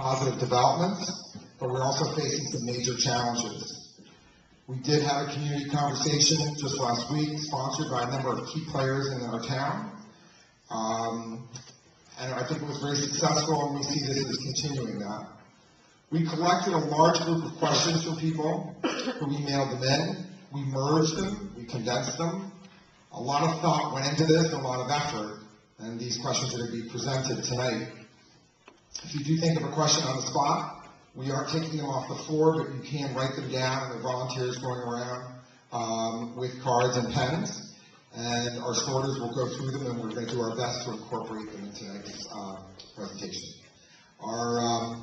positive developments, but we're also facing some major challenges. We did have a community conversation just last week, sponsored by a number of key players in our town. And I think it was very successful, and we see this as continuing that. We collected a large group of questions from people who emailed them in. We merged them, we condensed them. A lot of thought went into this, a lot of effort, and these questions are going to be presented tonight. If you do think of a question on the spot, we are taking them off the floor, but you can write them down, and there are volunteers going around with cards and pens, and our sorters will go through them, and we're going to do our best to incorporate them in tonight's presentation. Our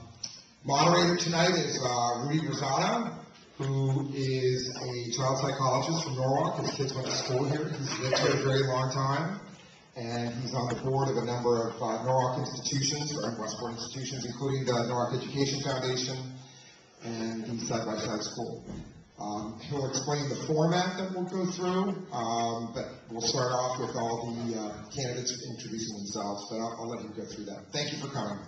moderator tonight is Rudy Rosado, who is a child psychologist from Norwalk. His kids went to school here. He's lived here a very long time, and he's on the board of a number of Norwalk institutions, or Westport institutions, including the Norwalk Education Foundation and the Side by Side School. He'll explain the format that we'll go through, but we'll start off with all the candidates introducing themselves, but I'll let him go through that. Thank you for coming.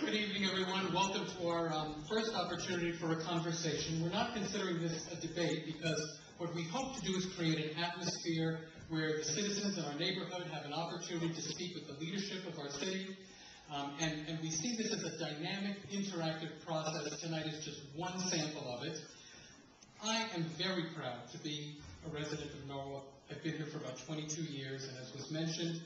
Good evening, everyone. Welcome to our first opportunity for a conversation. We're not considering this a debate because what we hope to do is create an atmosphere where the citizens in our neighborhood have an opportunity to speak with the leadership of our city. And we see this as a dynamic, interactive process. Tonight is just one sample of it. I am very proud to be a resident of Norwalk. I've been here for about 22 years, and as was mentioned,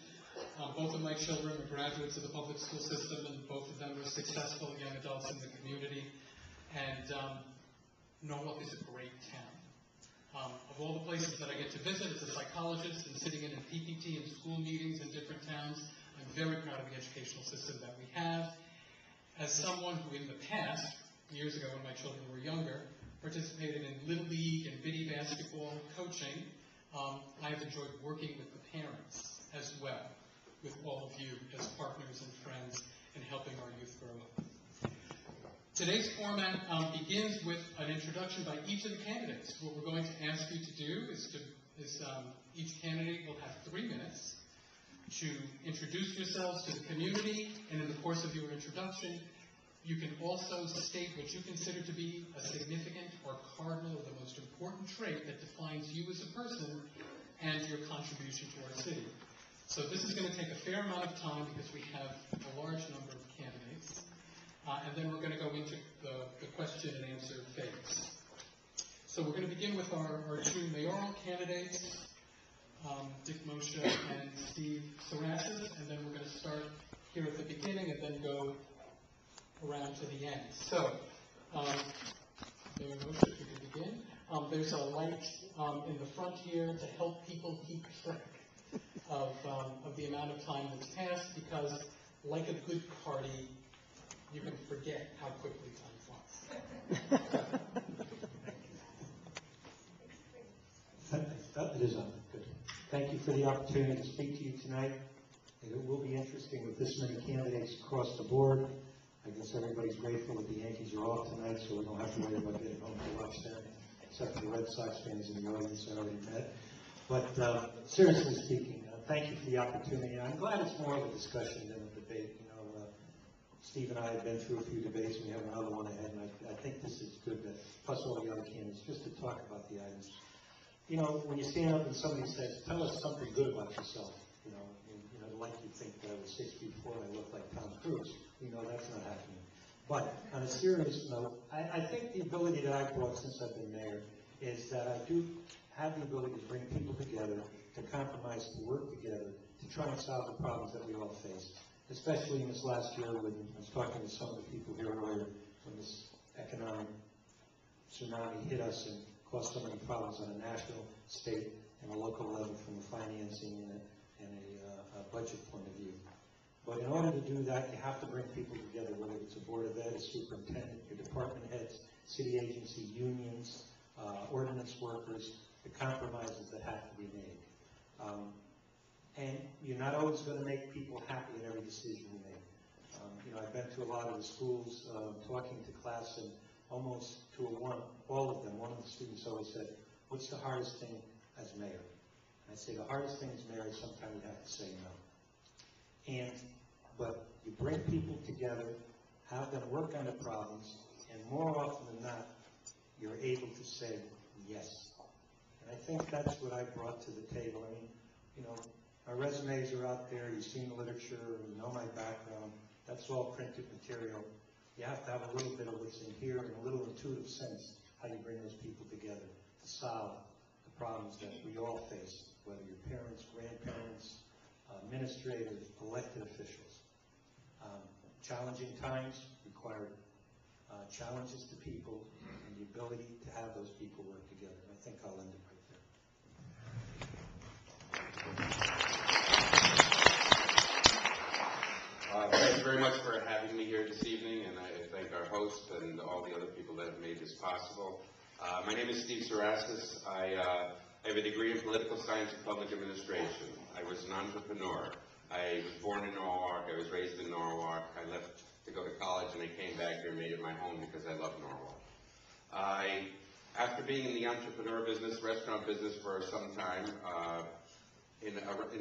both of my children are graduates of the public school system, and both of them are successful young adults in the community. And Norwalk is a great town. Of all the places that I get to visit as a psychologist and sitting in PPT and school meetings in different towns, I'm very proud of the educational system that we have. As someone who in the past, years ago when my children were younger, participated in Little League and Biddy basketball coaching, I have enjoyed working with the parents as well, with all of you as partners and friends in helping our youth grow up. Today's format begins with an introduction by each of the candidates. What we're going to ask you to do is each candidate will have 3 minutes to introduce yourselves to the community, and in the course of your introduction, you can also state what you consider to be a significant or cardinal or the most important trait that defines you as a person and your contribution to our city. So this is going to take a fair amount of time because we have a large number of candidates, and then we're going to go into the question and answer phase. So we're going to begin with our two mayoral candidates, Dick Moshe and Steve Sarasas, and then we're going to start here at the beginning and then go around to the end. So, Mayor Moshe, if you could begin. There's a light in the front here to help people keep track of the amount of time that's passed, because like a good party, you can forget how quickly time flies. It is on. Good. Thank you for the opportunity to speak to you tonight. It will be interesting with this many candidates across the board. I guess everybody's grateful that the Yankees are off tonight, so we don't have to worry about getting home to watch them, except for the Red Sox fans in the audience I already met. But seriously speaking, thank you for the opportunity. I'm glad it's more of a discussion than a debate. You know, Steve and I have been through a few debates, and we have another one ahead, and I think this is good, that, plus all the other candidates, just to talk about the items. You know, when you stand up and somebody says, tell us something good about yourself, you know, like you think that I was 6 feet 4 and I look like Tom Cruise. You know, that's not happening. But on a serious note, I think the ability that I've brought since I've been mayor is that I do have the ability to bring people together, to compromise, to work together, to try and solve the problems that we all face. Especially in this last year when I was talking to some of the people here earlier when this economic tsunami hit us and caused so many problems on a national, state, and a local level from a financing and a budget point of view. But in order to do that, you have to bring people together, whether it's a board of ed, a superintendent, your department heads, city agency, unions, ordinance workers, the compromises that have to be made. And you're not always going to make people happy in every decision you make. You know, I've been to a lot of the schools, talking to class, and almost to all of them, one of the students always said, what's the hardest thing as mayor? I say the hardest thing is, Mary, sometimes you have to say no. But you bring people together, have them work on the problems, and more often than not, you're able to say yes. And I think that's what I brought to the table. I mean, you know, our resumes are out there, you've seen the literature, you know my background, that's all printed material. You have to have a little bit of what's in here and a little intuitive sense how you bring those people together to solve the problems that we all face, whether you're parents, grandparents, administrators, elected officials. Challenging times require challenges to people and the ability to have those people work together. And I think I'll end it right there. Thank you very much for having me here this evening, and I thank our host and all the other people that have made this possible. My name is Steve Sarasis. I have a degree in political science and public administration. I was an entrepreneur. I was born in Norwalk. I was raised in Norwalk. I left to go to college, and I came back here and made it my home because I love Norwalk. After being in the entrepreneur business, restaurant business for some time, in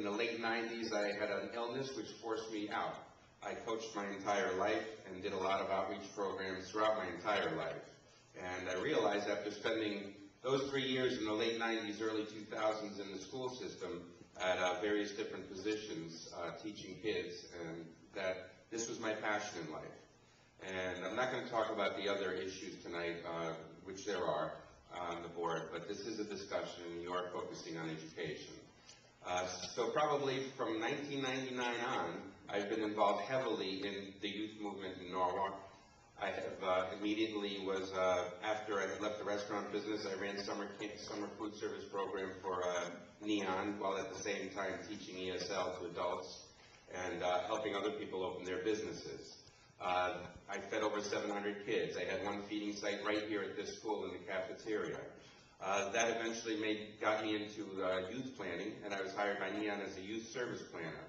the late 90s, I had an illness which forced me out. I coached my entire life and did a lot of outreach programs throughout my entire life. And I realized after spending those 3 years in the late 90s, early 2000s in the school system at various different positions, teaching kids, and that this was my passion in life. And I'm not going to talk about the other issues tonight, which there are on the board, but this is a discussion, and you are focusing on education. So probably from 1999 on, I've been involved heavily in the youth movement in Norwalk. I have immediately was, after I left the restaurant business, I ran summer food service program for Neon, while at the same time teaching ESL to adults and helping other people open their businesses. I fed over 700 kids. I had one feeding site right here at this school in the cafeteria. That eventually got me into youth planning, and I was hired by Neon as a youth service planner.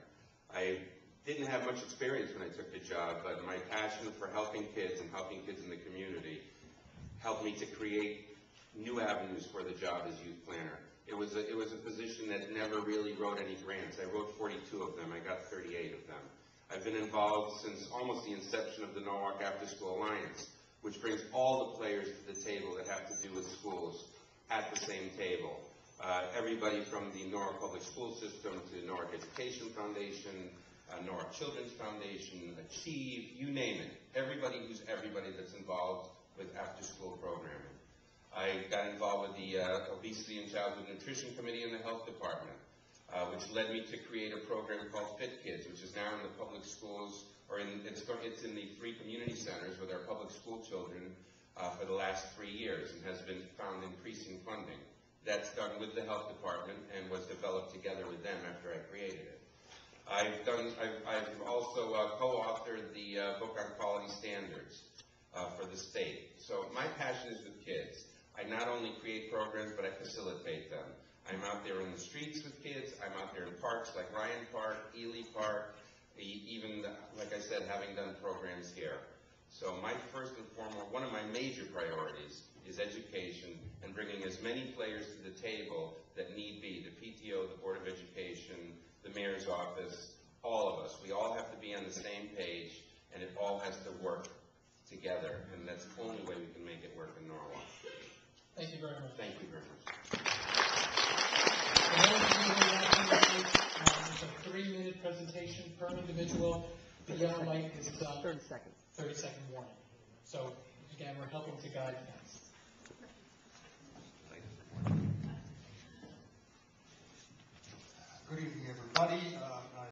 I didn't have much experience when I took the job, but my passion for helping kids and helping kids in the community helped me to create new avenues for the job as youth planner. It was a position that never really wrote any grants. I wrote 42 of them. I got 38 of them. I've been involved since almost the inception of the Norwalk After School Alliance, which brings all the players to the table that have to do with schools at the same table. Everybody from the Norwalk Public School System to Norwalk Education Foundation, Norwalk Children's Foundation, Achieve, you name it. Everybody that's involved with after-school programming. I got involved with the Obesity and Childhood Nutrition Committee in the Health Department, which led me to create a program called Fit Kids, which is now in the public schools, or it's in the 3 community centers with our public school children for the last 3 years, and has been found increasing funding. That's done with the Health Department and was developed together with them after I created it. I've also co-authored the book on quality standards for the state. So my passion is with kids. I not only create programs, but I facilitate them. I'm out there in the streets with kids. I'm out there in parks like Ryan Park, Ely Park, even, like I said, having done programs here. So my first and foremost, one of my major priorities is education and bringing as many players to the table that need be, the PTO, the Board of Education, the Mayor's Office, all of us. We all have to be on the same page, and it all has to work together, and that's the only way we can make it work in Norwalk. Thank you very much. Thank you very much. For those of you who are watching tonight, it's a 3-minute presentation per individual. The yellow light is 30 second warning. So again, we're helping to guide things. Good evening, everybody.